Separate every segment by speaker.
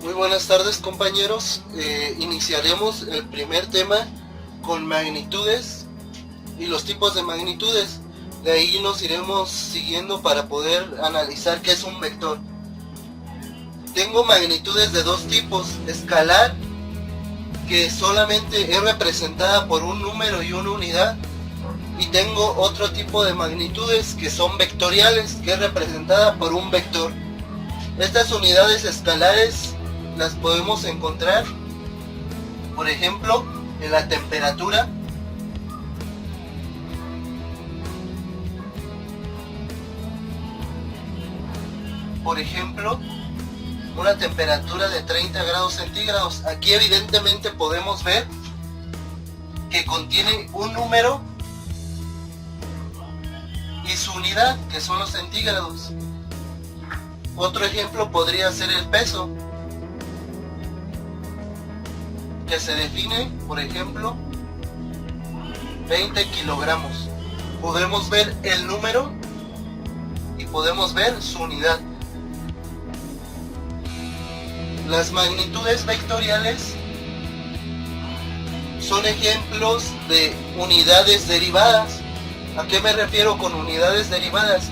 Speaker 1: Muy buenas tardes, compañeros. Iniciaremos el primer tema con magnitudes y los tipos de magnitudes. De ahí nos iremos siguiendo para poder analizar qué es un vector. Tengo magnitudes de dos tipos: escalar, que solamente es representada por un número y una unidad, y tengo otro tipo de magnitudes que son vectoriales, que es representada por un vector. Estas unidades escalares las podemos encontrar, por ejemplo, en la temperatura, por ejemplo, una temperatura de 30 grados centígrados. Aquí evidentemente podemos ver que contiene un número y su unidad, que son los centígrados. Otro ejemplo podría ser el peso, que se define, por ejemplo, 20 kilogramos. Podemos ver el número y podemos ver su unidad. Las magnitudes vectoriales son ejemplos de unidades derivadas. ¿A qué me refiero con unidades derivadas?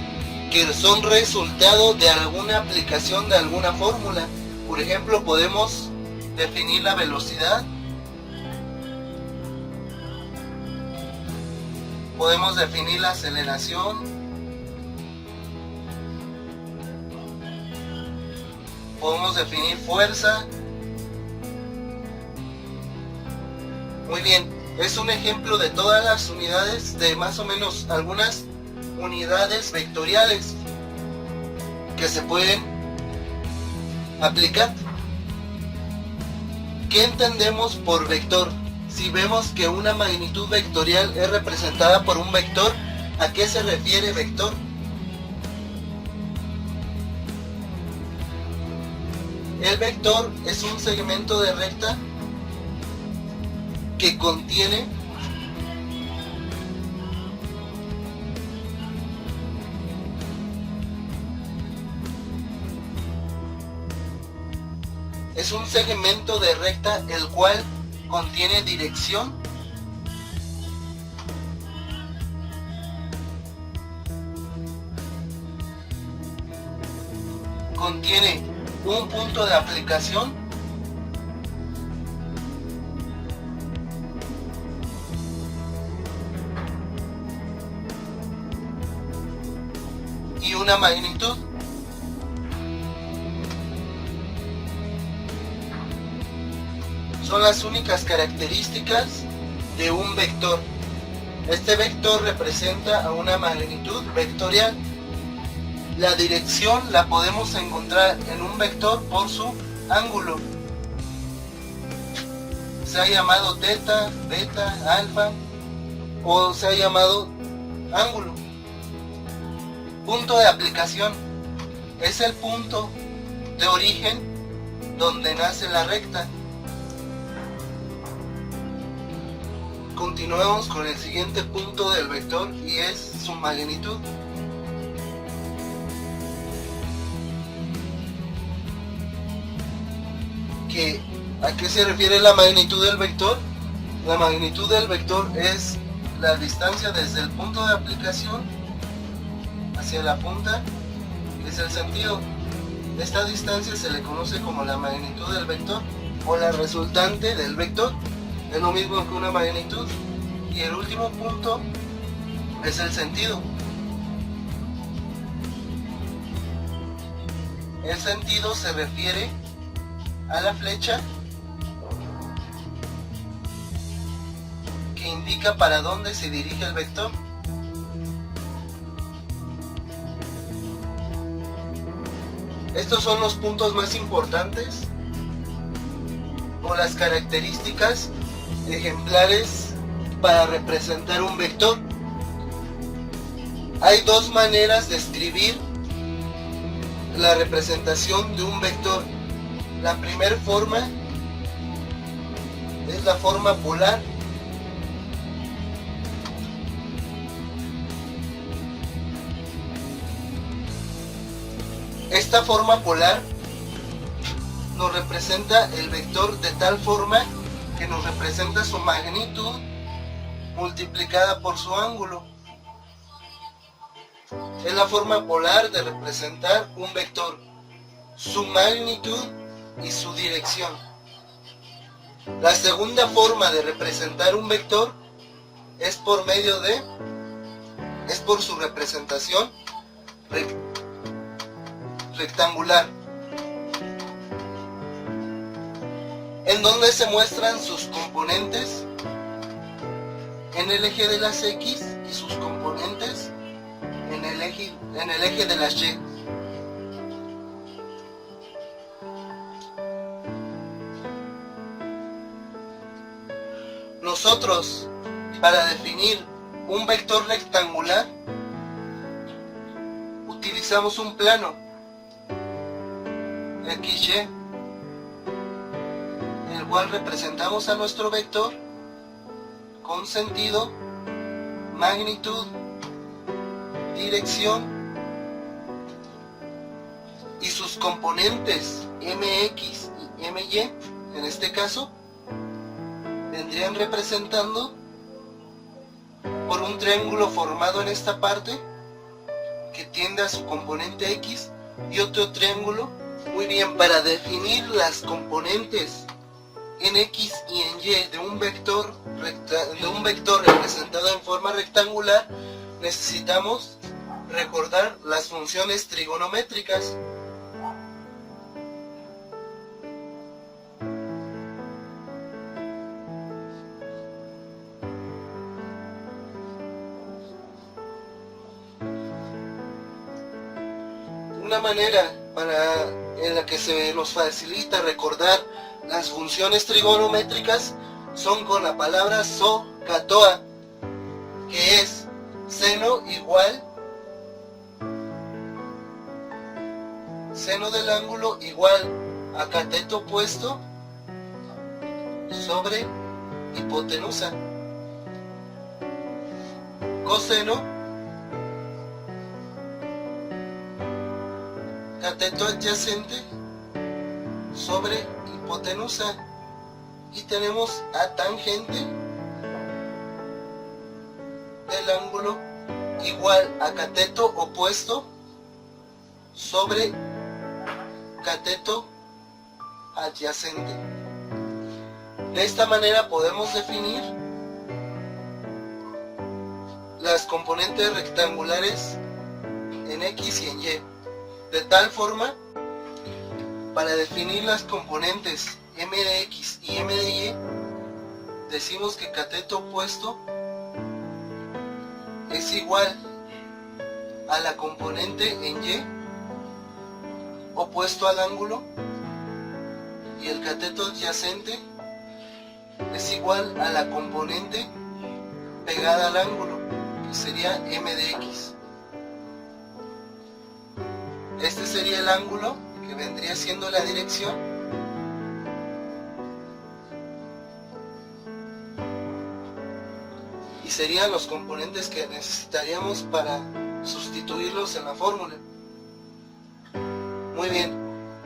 Speaker 1: Que son resultado de alguna aplicación de alguna fórmula. Por ejemplo, podemos definir la velocidad, podemos definir la aceleración, podemos definir fuerza. Muy bien, es un ejemplo de todas las unidades, de más o menos algunas unidades vectoriales que se pueden aplicar. ¿Qué entendemos por vector? Si vemos que una magnitud vectorial es representada por un vector, ¿a qué se refiere vector? El vector es un segmento de recta que contiene el cual contiene dirección, contiene un punto de aplicación y una magnitud. Son las únicas características de un vector. Este vector representa a una magnitud vectorial. La dirección la podemos encontrar en un vector por su ángulo. Se ha llamado teta, beta, alfa, o se ha llamado ángulo. Punto de aplicación es el punto de origen donde nace la recta. Continuemos con el siguiente punto del vector, y es su magnitud. ¿A qué se refiere la magnitud del vector? La magnitud del vector es la distancia desde el punto de aplicación hacia la punta, que es el sentido. Esta distancia se le conoce como la magnitud del vector o la resultante del vector. Es lo mismo que una magnitud. Y el último punto es el sentido. El sentido se refiere a la flecha que indica para dónde se dirige el vector. Estos son los puntos más importantes o las características ejemplares para representar un vector. Hay dos maneras de escribir la representación de un vector. La primera forma es la forma polar. Esta forma polar nos representa el vector de tal forma que nos representa su magnitud multiplicada por su ángulo. Es la forma polar de representar un vector, su magnitud y su dirección. La segunda forma de representar un vector es por su representación rectangular, en donde se muestran sus componentes en el eje de las X y sus componentes en el eje de las Y. Nosotros, para definir un vector rectangular, utilizamos un plano XY, el cual representamos a nuestro vector con sentido, magnitud, dirección y sus componentes MX y MY, en este caso, vendrían representando por un triángulo formado en esta parte que tiende a su componente X y otro triángulo. Muy bien, para definir las componentes en X y en Y de un vector representado en forma rectangular, necesitamos recordar las funciones trigonométricas. Una manera en la que se nos facilita recordar las funciones trigonométricas son con la palabra SOHCAHTOA, que es seno del ángulo igual a cateto opuesto sobre hipotenusa. Coseno, cateto adyacente sobre hipotenusa. Y tenemos a tangente del ángulo igual a cateto opuesto sobre cateto adyacente. De esta manera podemos definir las componentes rectangulares en X y en Y. De tal forma, para definir las componentes M de X y M de Y, decimos que cateto opuesto es igual a la componente en Y opuesto al ángulo, y el cateto adyacente es igual a la componente pegada al ángulo, que sería M de X. Este sería el ángulo que vendría siendo la dirección, y serían los componentes que necesitaríamos para sustituirlos en la fórmula. Muy bien,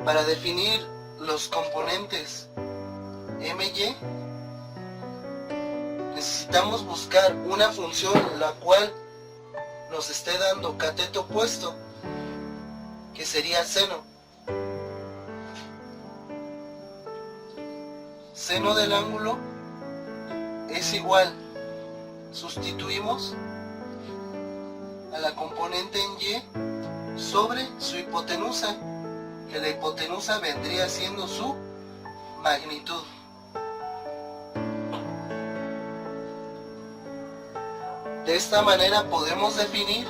Speaker 1: para definir los componentes MY necesitamos buscar una función la cual nos esté dando cateto opuesto, que sería seno. Seno del ángulo es igual, sustituimos a la componente en Y sobre su hipotenusa, que la hipotenusa vendría siendo su magnitud. De esta manera podemos definir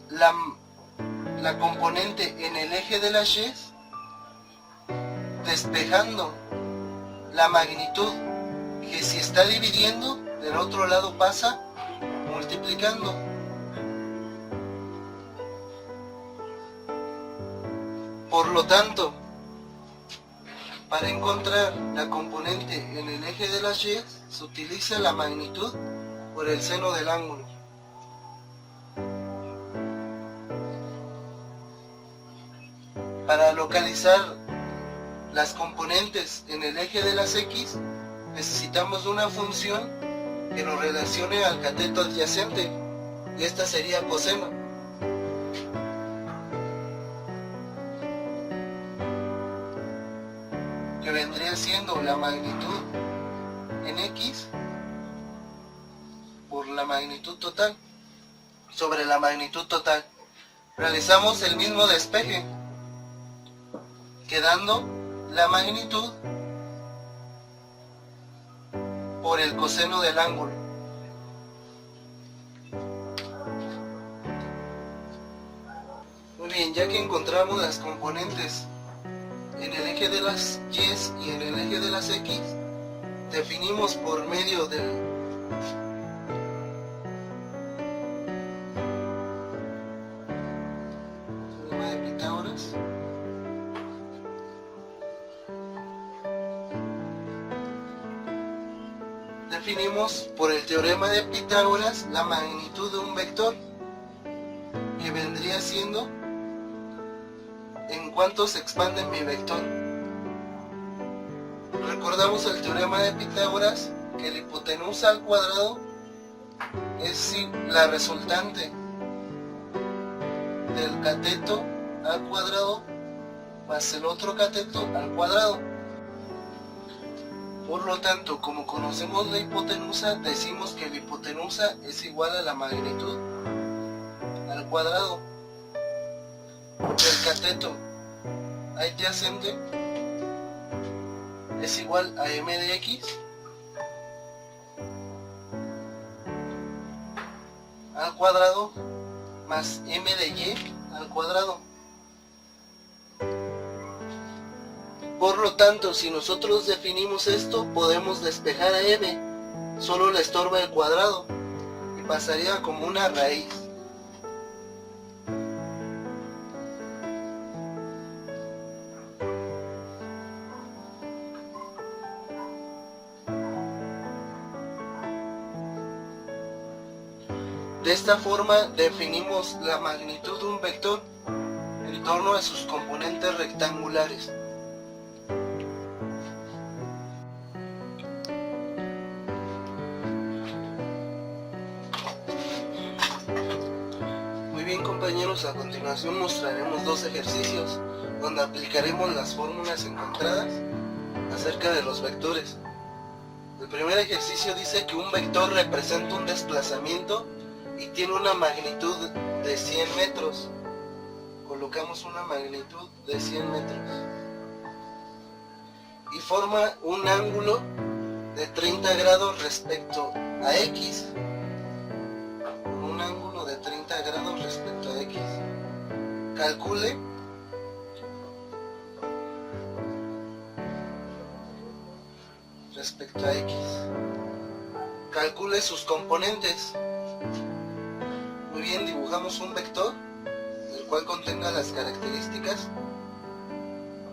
Speaker 1: la componente en el eje de las Y, despejando la magnitud, que si está dividiendo, del otro lado pasa multiplicando. Por lo tanto, para encontrar la componente en el eje de las Y, se utiliza la magnitud por el seno del ángulo. Para localizar las componentes en el eje de las X, necesitamos una función que nos relacione al cateto adyacente, y esta sería coseno. Que vendría siendo la magnitud en X por la magnitud total sobre la magnitud total. Realizamos el mismo despeje, quedando la magnitud por el coseno del ángulo. Muy bien, ya que encontramos las componentes en el eje de las Y y en el eje de las X, definimos por medio del teorema de Pitágoras la magnitud de un vector, que vendría siendo en cuánto se expande mi vector. Recordamos el teorema de Pitágoras, que la hipotenusa al cuadrado es la resultante del cateto al cuadrado más el otro cateto al cuadrado. Por lo tanto, como conocemos la hipotenusa, decimos que la hipotenusa es igual a la magnitud al cuadrado del cateto adyacente es igual a m de x al cuadrado más m de y al cuadrado. Por lo tanto, si nosotros definimos esto, podemos despejar a m, solo le estorba el cuadrado y pasaría como una raíz. De esta forma definimos la magnitud de un vector en torno a sus componentes rectangulares. Muy bien, compañeros, a continuación mostraremos dos ejercicios donde aplicaremos las fórmulas encontradas acerca de los vectores. El primer ejercicio dice que un vector representa un desplazamiento y tiene una magnitud de 100 metros. Colocamos una magnitud de 100 metros y forma un ángulo de 30 grados respecto a X. Un ángulo de 30 grados respecto a X. Calcule respecto a X. Calcule sus componentes. Muy bien, dibujamos un vector el cual contenga las características.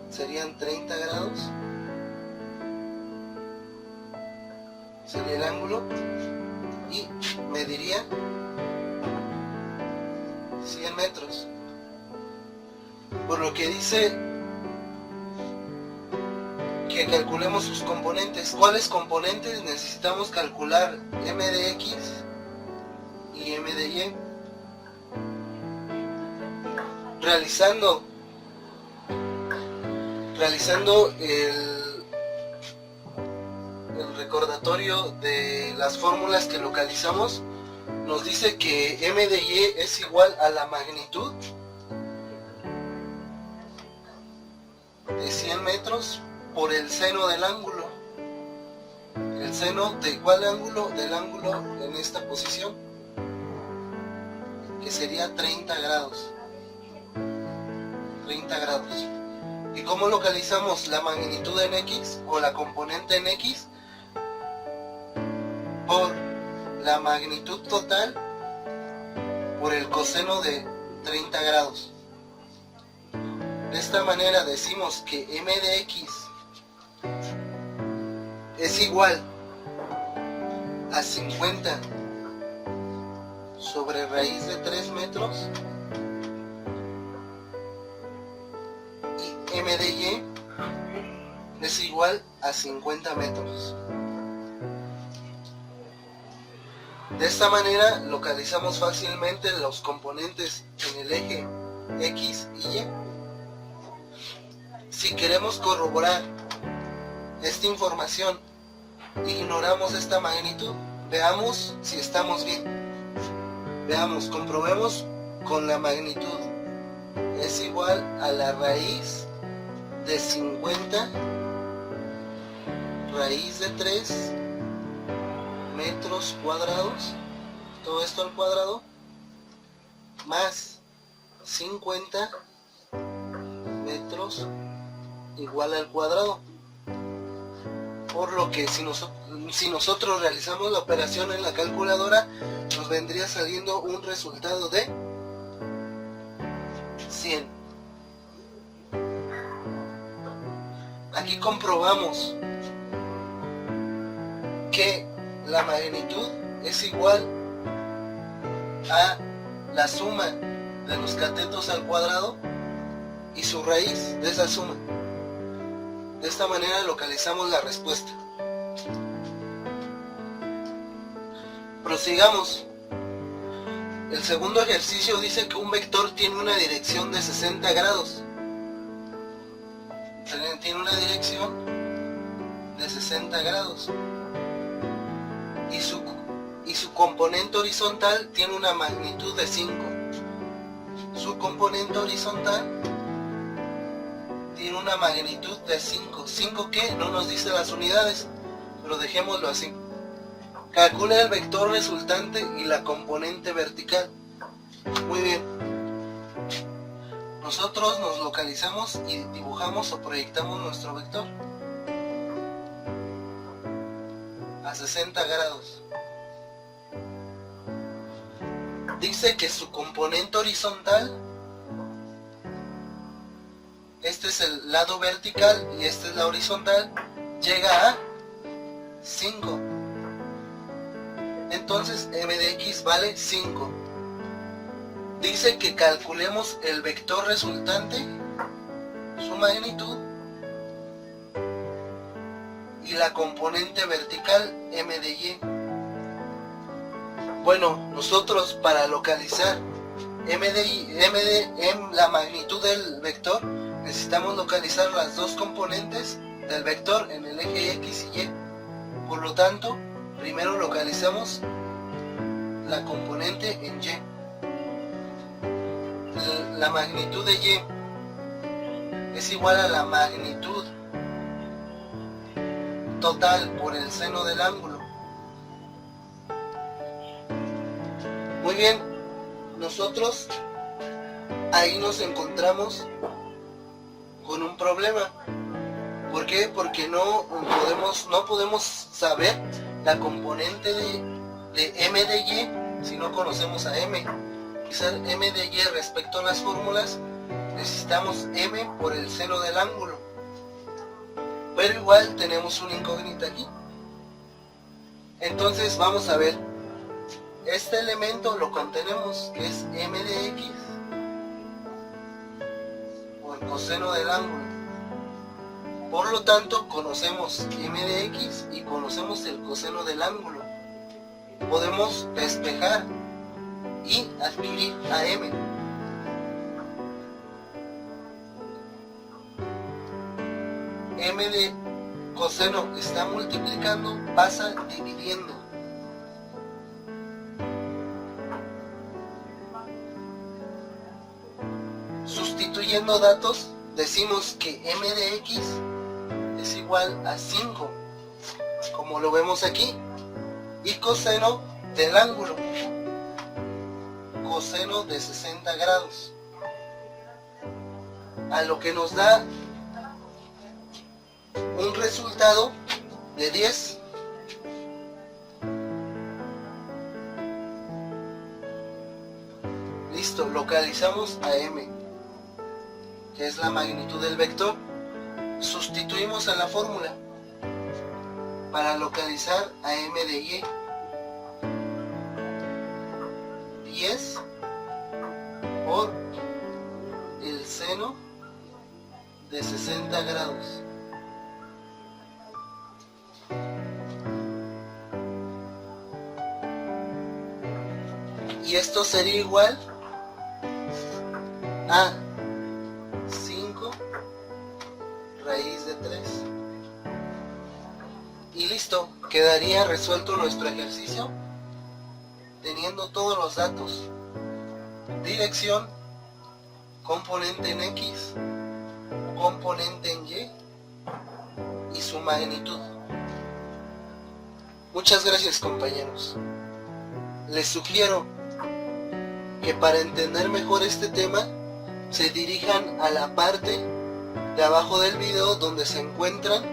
Speaker 1: Serían 30 grados, sería el ángulo, y mediría 100 metros. Por lo que dice que calculemos sus componentes. ¿Cuáles componentes? Necesitamos calcular m de x y m de y. Realizando el recordatorio de las fórmulas que localizamos, nos dice que m de y es igual a la magnitud de 100 metros por el seno del ángulo. ¿El seno de cuál ángulo? Del ángulo en esta posición, que sería 30 grados. 30 grados. ¿Y cómo localizamos la magnitud en X o la componente en X? Por la magnitud total por el coseno de 30 grados. De esta manera decimos que m de x es igual a 50 sobre raíz de 3 metros y m de y igual a 50 metros. De esta manera localizamos fácilmente los componentes en el eje X y Y. Si queremos corroborar esta información, ignoramos esta magnitud. Veamos si estamos bien. Veamos, comprobemos con la magnitud. Es igual a la raíz de 50 raíz de 3 metros cuadrados, todo esto al cuadrado, más 50 metros igual al cuadrado. Por lo que si nosotros realizamos la operación en la calculadora, nos vendría saliendo un resultado de 100. Aquí comprobamos que la magnitud es igual a la suma de los catetos al cuadrado y su raíz de esa suma. De esta manera localizamos la respuesta. Prosigamos. El segundo ejercicio dice que un vector tiene una dirección de 60 grados. Tiene una dirección de 60 grados. Y su componente horizontal tiene una magnitud de 5. Su componente horizontal tiene una magnitud de 5. ¿5 qué? No nos dice las unidades, pero dejémoslo así. Calcula el vector resultante y la componente vertical. Muy bien. Nosotros nos localizamos y dibujamos o proyectamos nuestro vector a 60 grados. Dice que su componente horizontal, este es el lado vertical y este es la horizontal, llega a 5. Entonces m de x vale 5. Dice que calculemos el vector resultante, su magnitud, y la componente vertical m de y. Bueno, nosotros para localizar la magnitud del vector, necesitamos localizar las dos componentes del vector en el eje x y y. Por lo tanto, primero localizamos la componente en y. La magnitud de y es igual a la magnitud total por el seno del ángulo. Muy bien, nosotros ahí nos encontramos con un problema. ¿Por qué? Porque no podemos saber la componente de m de y si no conocemos a m. Quizás m de y respecto a las fórmulas, necesitamos m por el seno del ángulo. Pero igual tenemos una incógnita aquí. Entonces vamos a ver. Este elemento lo contenemos, que es m de x por coseno del ángulo. Por lo tanto, conocemos m de x y conocemos el coseno del ángulo. Podemos despejar y adquirir a m. M de coseno está multiplicando, pasa dividiendo. Sustituyendo datos, decimos que m de x es igual a 5, como lo vemos aquí, y coseno del ángulo, coseno de 60 grados, a lo que nos da un resultado de 10. Listo, localizamos a m, que es la magnitud del vector. Sustituimos en la fórmula para localizar a m de y. 10 por el seno de 60 grados. y esto sería igual a 5 raíz de 3. Y listo, quedaría resuelto nuestro ejercicio teniendo todos los datos: dirección, componente en X, componente en Y y su magnitud. Muchas gracias, compañeros. Les sugiero que para entender mejor este tema se dirijan a la parte de abajo del video donde se encuentran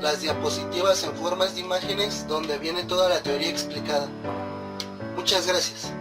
Speaker 1: las diapositivas en formas de imágenes donde viene toda la teoría explicada. Muchas gracias.